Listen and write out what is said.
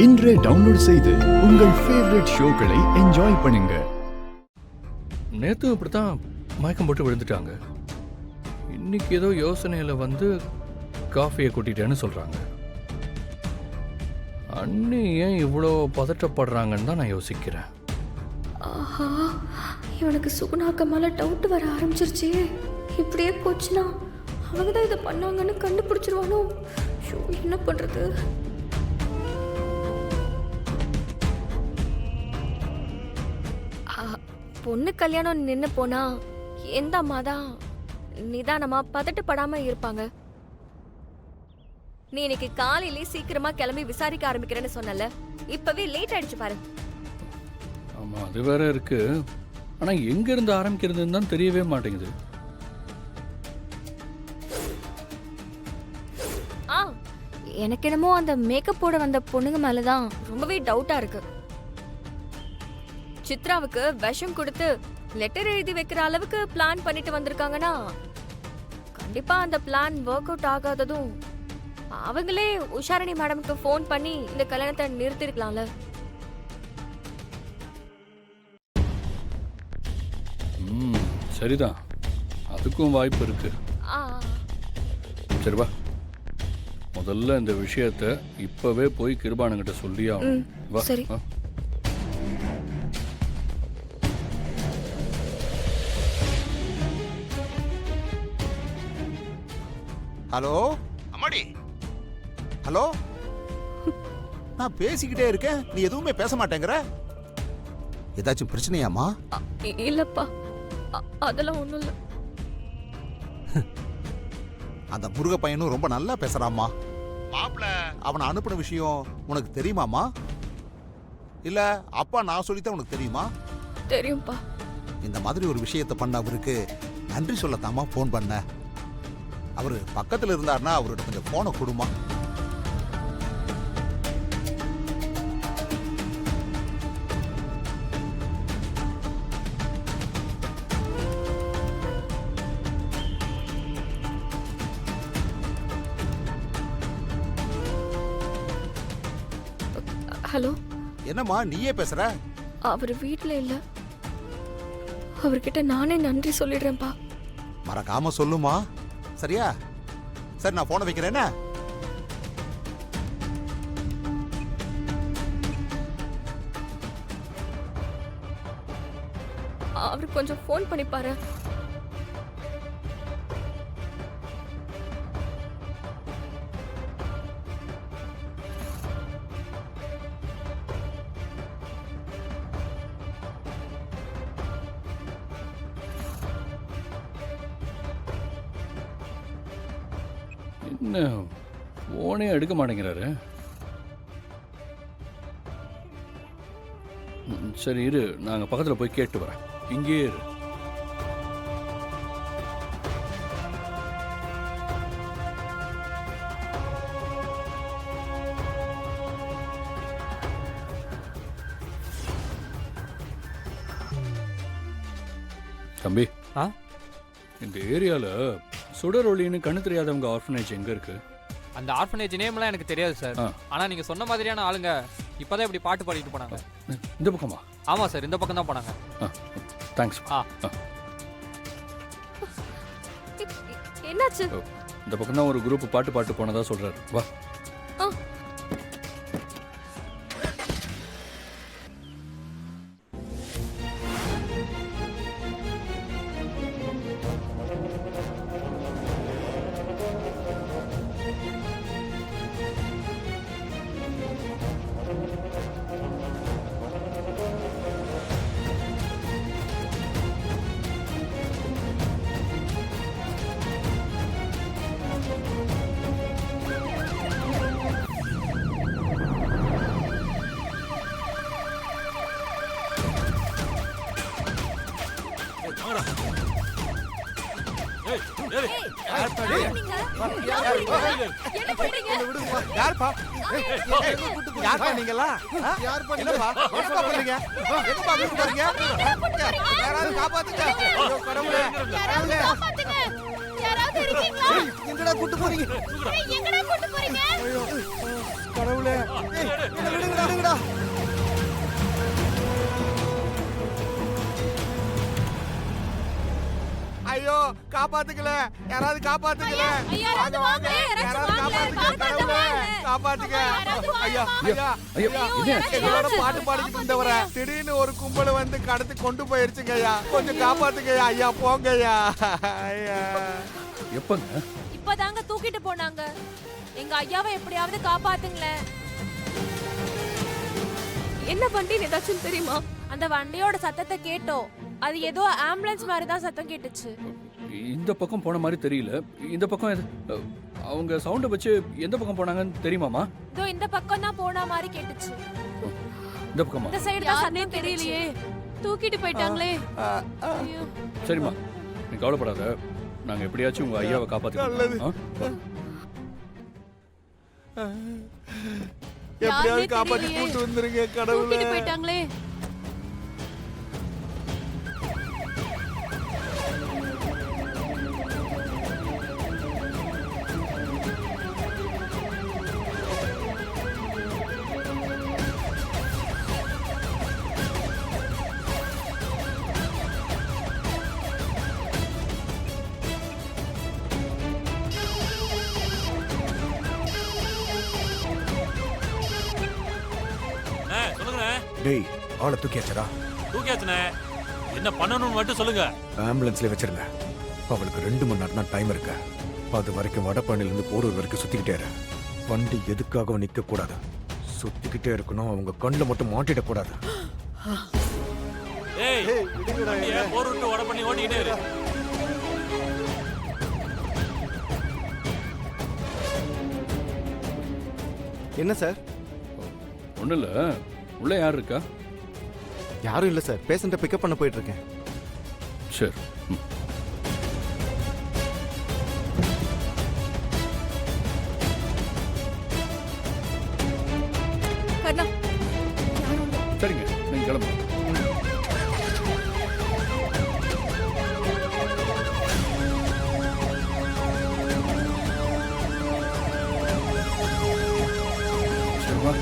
இன்றே டவுன்லோட் செய்து உங்கள் ஃபேவரட் ஷோக்களை என்ஜாய் பண்ணுங்க. நேற்று இப்படித்தான் மயக்கம் போட்டு விழுந்துட்டாங்க. இன்னைக்கு ஏதோ யோசனையில் வந்து காஃபியை கொட்டிட்டேன்னு சொல்கிறாங்க. அண்ணி ஏன் இவ்வளோ பதட்டப்படுறாங்கன்னு தான் நான் யோசிக்கிறேன். ஆஹா, இவனுக்கு சுகுணாக்க மேலே டவுட் வர ஆரம்பிச்சிருச்சு. இப்படியே போச்சுன்னா அவங்க தான் இதை பண்ணாங்கன்னு கண்டுபிடிச்சிருவானோ. ஷோ, என்ன பண்ணுறது? பொண்ணு கல்யாணம் நின்று போனா எந்த அம்மா தான் நிதானமா பதட்டப்படாம இருப்பாங்க? நீ இன்னைக்கு காலையிலே சீக்கிரமா கிளம்பி விசாரிக்க ஆரம்பிக்கிறேன்னு சொன்னல, இப்பவே லேட் ஆயிடுச்சு பாரு. ஆமாம், அது வேற இருக்கு. ஆனால் எங்கேருந்து ஆரம்பிக்கிறதுன்னு தான் தெரியவே மாட்டேங்குது. எனக்கு என்னமோ அந்த மேக்கப் போட வந்த பொண்ணுங்க மேலதான் ரொம்பவே டவுட்டா இருக்கு. சித்ராவுக்கு விஷம் கொடுத்து லெட்டர் எழுதி வைக்கிற அளவுக்கு பிளான் பண்ணிட்டு வந்திருக்காங்கன்னா கண்டிப்பா அந்த பிளான் ஒர்க் அவுட் ஆகாததும் அவங்களே உஷாரணி மேடம்க்கு ஃபோன் பண்ணி இந்த கல்யாணத்தை நிறுத்திருக்கலாம்ல. சரிதான், அதுக்கும் வாய்ப்பு இருக்கு. சரிவா, முதல்ல இந்த விஷயத்தை இப்பவே போய் கிருபானங்கிட்ட சொல்லியா? சரி. ஹலோ அம்மாடி, ஹலோ. நான் பேசிக்கிட்டே இருக்கேன், நீ எதுவுமே பேச மாட்டேங்கிற. ஏதாச்சும் பிரச்சனையாமா? இல்லப்பா, அதெல்லாம் ஒண்ணும் இல்ல. அந்த முருக பையனும் ரொம்ப நல்லா பேசுறாமா. மாப்ள அவனை அனுப்பின விஷயம் உனக்கு தெரியுமாமா? இல்ல அப்பா நான் சொல்லித்தான் உனக்கு தெரியுமா? தெரியும்பா. இந்த மாதிரி ஒரு விஷயத்தை பண்ண அவருக்கு நன்றி சொல்லத்தாமா போன் பண்ண. அவரு பக்கத்துல இருந்தாருன்னா அவரோட கொஞ்சம் போனை கொடுமா. ஹலோ. என்னம்மா நீயே பேசுற? அவர் வீட்ல இல்ல, அவர்கிட்ட நானே நன்றி சொல்லிடுறேன்ப்பா. மறக்காம சொல்லுமா, சரியா? சரி, நான் போனை வைக்கிறேன். அவர் கொஞ்சம் ஃபோன் பண்ணி பாரு. என்ன ஃபோனே எடுக்க மாட்டேங்கிறாரு? சரி இரு, நாங்கள் பக்கத்தில் போய் கேட்டு வரேன். இங்கே இரு. தம்பி, இந்த ஏரியாவில் சுடரொளின்னு கண்ணு தெரியாதவங்க ஆர்ஃபனேஜ் எங்கே இருக்கு? அந்த ஆர்ஃபனேஜ் நேம்லாம் எனக்கு தெரியாது சார். ஆனால் நீங்கள் சொன்ன மாதிரியான ஆளுங்க இப்போதான் இப்படி பாட்டு பாடிட்டு போனாங்க. இந்த பக்கமா? ஆமாம் சார், இந்த பக்கம் தான் போனாங்க. தேங்க்ஸ். என்னாச்சு? இந்த பக்கம் தான் ஒரு குரூப் பாட்டு போனதா சொல்றாரு. வா. கடவுளே, காப்பாத்துங்கடா. ஐயோ காப்பாத்துக்கல, யாராவது காப்பாத்துக்கல. வாங்க வாங்க, யாராவது காப்பாத்துங்க, கடவுளே காப்பாத்துங்க. ஐயா ஐயா ஐயா, எங்களோட பாட்டு பாடிக்கிட்டு இருந்தவர திடீர்னு ஒரு கும்பல் வந்து கடத்தி கொண்டு போயிருச்சுங்க ஐயா. கொஞ்சம் காப்பாத்துங்க ஐயா, போங்க ஐயா. ஐயா எப்பங்க? இப்பதாங்க தூக்கிட்டு போனாங்க. எங்க ஐயாவை எப்படியாவது காப்பாத்துங்களேன். என்ன வண்டின்னு ஏதாச்சும் தெரியுமா? அந்த வண்டியோட சத்தத்தை கேட்டோம். அது ஏதோ ஆம்புலன்ஸ் மாதிரி தான் சத்தம் கேட்டுச்சு. இந்த பக்கம் போன மாதிரி தெரியல. இந்த பக்கம் அவங்க சவுண்டை வச்சு எந்த பக்கம் போனாங்கன்னு தெரியுமாமா? இதோ இந்த பக்கம் தான் போன மாதிரி கேட்டுச்சு. இந்த பக்கமா? இந்த சைடு தான் சத்தம் தெரியலையே. தூக்கிட்டு போயிட்டாங்களே. ஐயோ. சரிம்மா, நீ கவலைப்படாத. நாங்க எப்படியாச்சும் உங்க ஐயாவை காப்பாத்திக்கிறோம். எப்படியாவது காப்பாத்தி கூட்டு வந்துருங்க கடவுளே. தூக்கிட்டு போயிட்டாங்களே. டேய், ஆளை தூக்கியாச்சடா? தூக்கியாச்சுனே. என்ன பண்ணணும்னு மட்டும் சொல்லுங்க. ஆம்புலன்ஸ்ல வச்சிருங்க. அவளுக்கு 2 மணி நேரம் தான் டைம் இருக்கு. அது வரைக்கும் வடபழனில இருந்து போரூர் வரைக்கும் சுத்திக்கிட்டே இரு. வண்டி எதுக்காகவும் நிக்க கூடாது. சுத்திக்கிட்டே இருக்கணும். அவங்க கண்ணுல மட்டும் மாட்டிடக் கூடாது. ஏய், வண்டியை போர் விட்டு வட பண்ணி ஓட்டிக்கிட்டே இரு. என்ன சார்? ஒன்றும் இல்லை. உள்ள யார் இருக்கா? யாரும் இல்லை சார். பேஷண்ட்டை பிக்கப் பண்ண போயிட்டு இருக்கேன். சரி. கண்ணா, சரிங்க, நீங்க கிளம்பு. சரிம்மா.